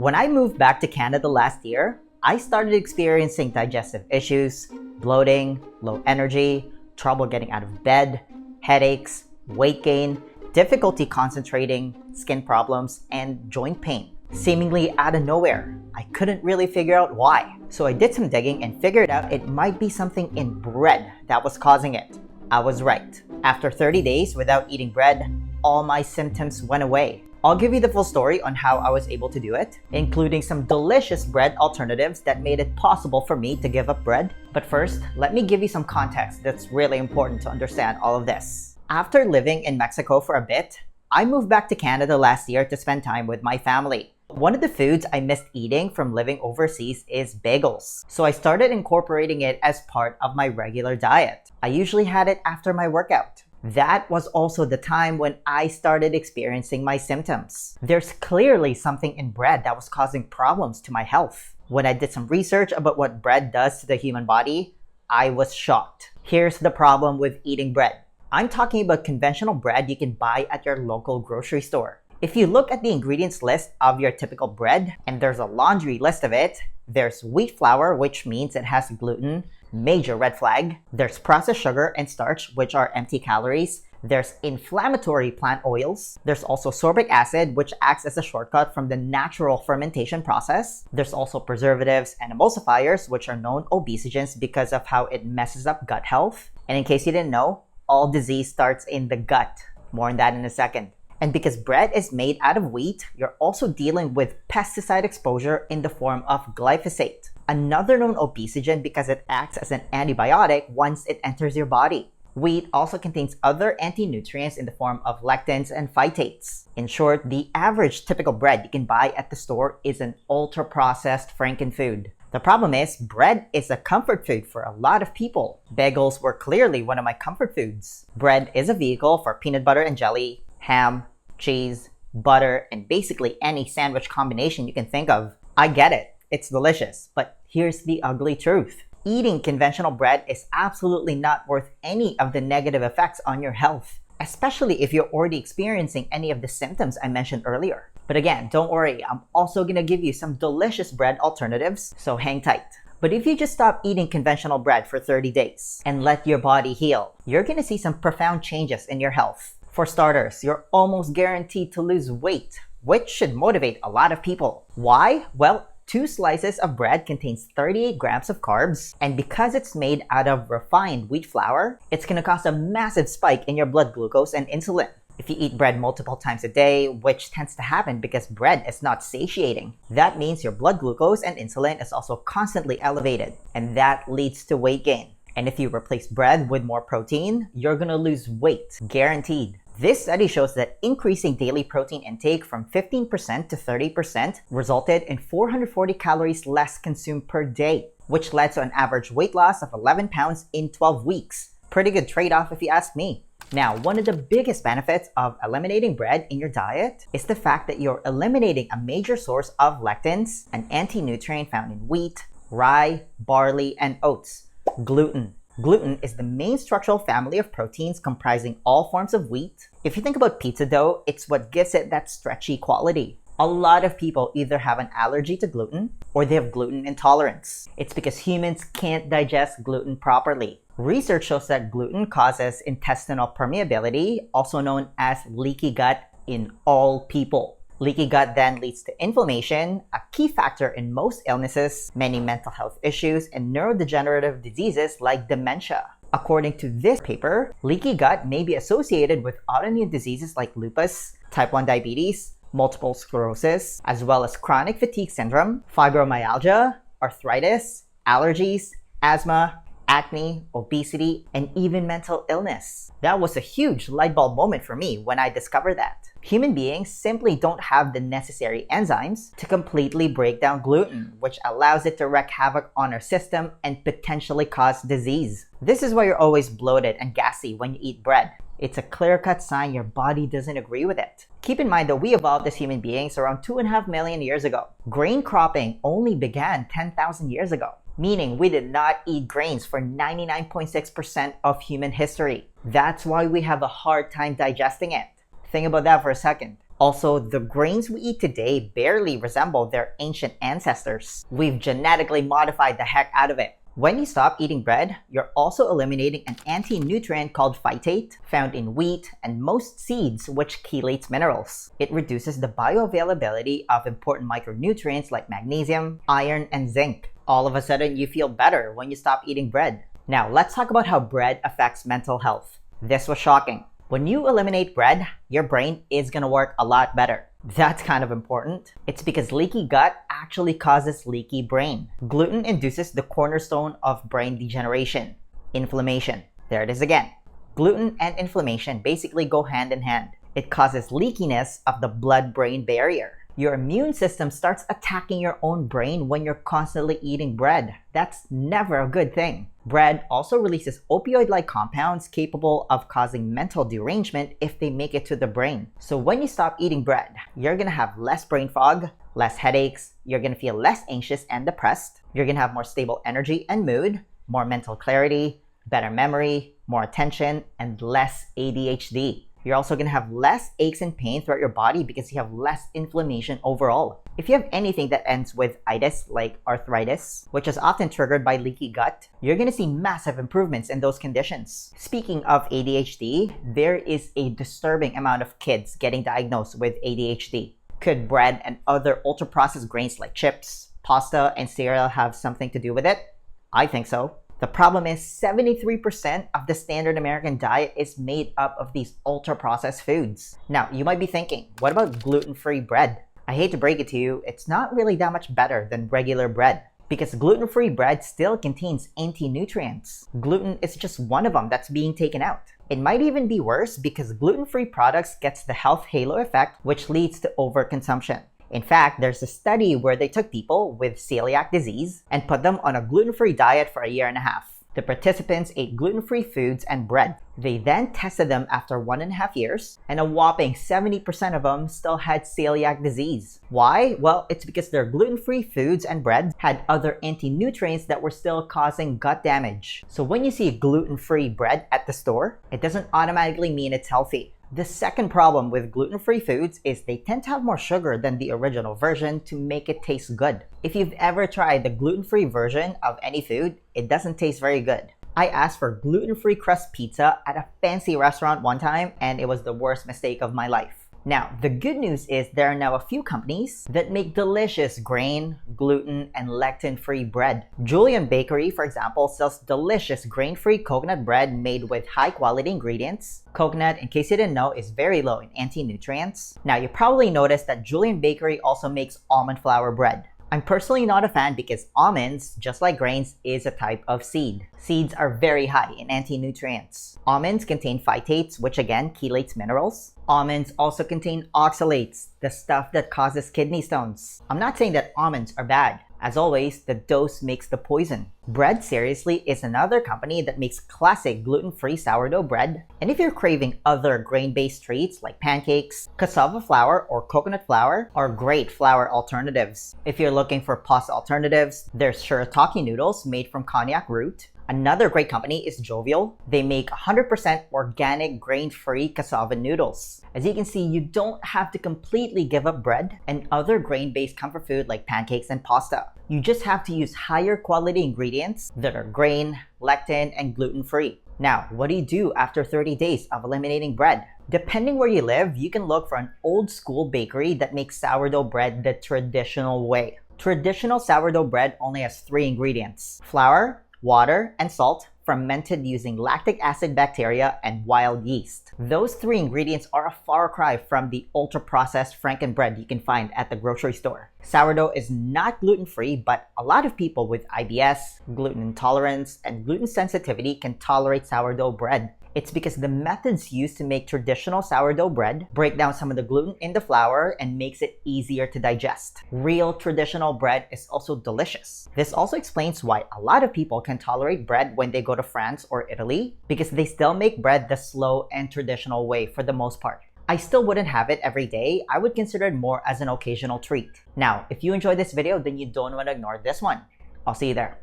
When I moved back to Canada last year, I started experiencing digestive issues, bloating, low energy, trouble getting out of bed, headaches, weight gain, difficulty concentrating, skin problems, and joint pain. Seemingly out of nowhere, I couldn't really figure out why. So I did some digging and figured out it might be something in bread that was causing it. I was right. After 30 days without eating bread, all my symptoms went away. I'll give you the full story on how I was able to do it, including some delicious bread alternatives that made it possible for me to give up bread. But first, let me give you some context that's really important to understand all of this. After living in Mexico for a bit, I moved back to Canada last year to spend time with my family. One of the foods I missed eating from living overseas is bagels. So I started incorporating it as part of my regular diet. I usually had it after my workout. That was also the time when I started experiencing my symptoms. There's clearly something in bread that was causing problems to my health. When I did some research about what bread does to the human body, I was shocked. Here's the problem with eating bread. I'm talking about conventional bread you can buy at your local grocery store. If you look at the ingredients list of your typical bread, and there's a laundry list of it, there's wheat flour, which means it has gluten, major red flag. There's processed sugar and starch, which are empty calories. There's inflammatory plant oils. There's also sorbic acid, which acts as a shortcut from the natural fermentation process. There's also preservatives and emulsifiers, which are known obesogens because of how it messes up gut health. And in case you didn't know, all disease starts in the gut. More on that in a second. And because bread is made out of wheat, you're also dealing with pesticide exposure in the form of glyphosate, another known obesogen because it acts as an antibiotic once it enters your body. Wheat also contains other anti-nutrients in the form of lectins and phytates. In short, the average typical bread you can buy at the store is an ultra-processed frankenfood. The problem is, bread is a comfort food for a lot of people. Bagels were clearly one of my comfort foods. Bread is a vehicle for peanut butter and jelly, ham, cheese, butter, and basically any sandwich combination you can think of. I get it, it's delicious, but here's the ugly truth. Eating conventional bread is absolutely not worth any of the negative effects on your health, especially if you're already experiencing any of the symptoms I mentioned earlier. But again, don't worry, I'm also gonna give you some delicious bread alternatives, so hang tight. But if you just stop eating conventional bread for 30 days and let your body heal, you're gonna see some profound changes in your health. For starters, you're almost guaranteed to lose weight, which should motivate a lot of people. Why? Well, 2 slices of bread contains 38 grams of carbs, and because it's made out of refined wheat flour, it's gonna cause a massive spike in your blood glucose and insulin. If you eat bread multiple times a day, which tends to happen because bread is not satiating, that means your blood glucose and insulin is also constantly elevated, and that leads to weight gain. And if you replace bread with more protein, you're gonna lose weight, guaranteed. This study shows that increasing daily protein intake from 15% to 30% resulted in 440 calories less consumed per day, which led to an average weight loss of 11 pounds in 12 weeks. Pretty good trade-off if you ask me. Now, one of the biggest benefits of eliminating bread in your diet is the fact that you're eliminating a major source of lectins, an anti-nutrient found in wheat, rye, barley, and oats: gluten. Gluten is the main structural family of proteins comprising all forms of wheat. If you think about pizza dough, it's what gives it that stretchy quality. A lot of people either have an allergy to gluten or they have gluten intolerance. It's because humans can't digest gluten properly. Research shows that gluten causes intestinal permeability, also known as leaky gut, in all people. Leaky gut then leads to inflammation, a key factor in most illnesses, many mental health issues, and neurodegenerative diseases like dementia. According to this paper, leaky gut may be associated with autoimmune diseases like lupus, type 1 diabetes, multiple sclerosis, as well as chronic fatigue syndrome, fibromyalgia, arthritis, allergies, asthma, acne, obesity, and even mental illness. That was a huge light bulb moment for me when I discovered that. Human beings simply don't have the necessary enzymes to completely break down gluten, which allows it to wreak havoc on our system and potentially cause disease. This is why you're always bloated and gassy when you eat bread. It's a clear-cut sign your body doesn't agree with it. Keep in mind that we evolved as human beings around 2.5 million years ago. Grain cropping only began 10,000 years ago, meaning we did not eat grains for 99.6% of human history. That's why we have a hard time digesting it. Think about that for a second. Also, the grains we eat today barely resemble their ancient ancestors. We've genetically modified the heck out of it. When you stop eating bread, you're also eliminating an anti-nutrient called phytate found in wheat and most seeds, which chelates minerals. It reduces the bioavailability of important micronutrients like magnesium, iron, and zinc. All of a sudden, you feel better when you stop eating bread. Now, let's talk about how bread affects mental health. This was shocking. When you eliminate bread, your brain is gonna work a lot better. That's kind of important. It's because leaky gut actually causes leaky brain. Gluten induces the cornerstone of brain degeneration, inflammation. There it is again. Gluten and inflammation basically go hand in hand. It causes leakiness of the blood-brain barrier. Your immune system starts attacking your own brain when you're constantly eating bread. That's never a good thing. Bread also releases opioid-like compounds capable of causing mental derangement if they make it to the brain. So when you stop eating bread, you're gonna have less brain fog, less headaches, you're gonna feel less anxious and depressed, you're gonna have more stable energy and mood, more mental clarity, better memory, more attention, and less ADHD. You're also going to have less aches and pain throughout your body because you have less inflammation overall. If you have anything that ends with itis, like arthritis, which is often triggered by leaky gut, you're going to see massive improvements in those conditions. Speaking of ADHD, there is a disturbing amount of kids getting diagnosed with ADHD. Could bread and other ultra-processed grains like chips, pasta, and cereal have something to do with it? I think so. The problem is 73% of the standard American diet is made up of these ultra-processed foods. Now, you might be thinking, what about gluten-free bread? I hate to break it to you, it's not really that much better than regular bread because gluten-free bread still contains anti-nutrients. Gluten is just one of them that's being taken out. It might even be worse because gluten-free products gets the health halo effect, which leads to overconsumption. In fact, there's a study where they took people with celiac disease and put them on a gluten-free diet for a year and a half. The participants ate gluten-free foods and bread. They then tested them after 1.5 years, and a whopping 70% of them still had celiac disease. Why? Well, it's because their gluten-free foods and bread had other anti-nutrients that were still causing gut damage. So when you see gluten-free bread at the store, it doesn't automatically mean it's healthy. The second problem with gluten-free foods is they tend to have more sugar than the original version to make it taste good. If you've ever tried the gluten-free version of any food, it doesn't taste very good. I asked for gluten-free crust pizza at a fancy restaurant one time, and it was the worst mistake of my life. Now, the good news is there are now a few companies that make delicious grain, gluten, and lectin-free bread. Julian Bakery, for example, sells delicious grain-free coconut bread made with high-quality ingredients. Coconut, in case you didn't know, is very low in anti-nutrients. Now, you probably noticed that Julian Bakery also makes almond flour bread. I'm personally not a fan because almonds, just like grains, is a type of seed. Seeds are very high in anti-nutrients. Almonds contain phytates, which again chelates minerals. Almonds also contain oxalates, the stuff that causes kidney stones. I'm not saying that almonds are bad. As always, the dose makes the poison. Bread Seriously is another company that makes classic gluten-free sourdough bread. And if you're craving other grain-based treats like pancakes, cassava flour or coconut flour are great flour alternatives. If you're looking for pasta alternatives, there's shirataki noodles made from konjac root. Another great company is Jovial. They make 100% organic grain-free cassava noodles. As you can see, you don't have to completely give up bread and other grain-based comfort food like pancakes and pasta. You just have to use higher quality ingredients that are grain, lectin, and gluten-free. Now, what do you do after 30 days of eliminating bread? Depending where you live, you can look for an old school bakery that makes sourdough bread the traditional way. Traditional sourdough bread only has 3 ingredients: flour, water, and salt, fermented using lactic acid bacteria and wild yeast. Those 3 ingredients are a far cry from the ultra-processed frankenbread you can find at the grocery store. Sourdough is not gluten-free, but a lot of people with IBS, gluten intolerance, and gluten sensitivity can tolerate sourdough bread. It's because the methods used to make traditional sourdough bread break down some of the gluten in the flour and makes it easier to digest. Real traditional bread is also delicious. This also explains why a lot of people can tolerate bread when they go to France or Italy, because they still make bread the slow and traditional way for the most part. I still wouldn't have it every day. I would consider it more as an occasional treat. Now, if you enjoyed this video, then you don't want to ignore this one. I'll see you there.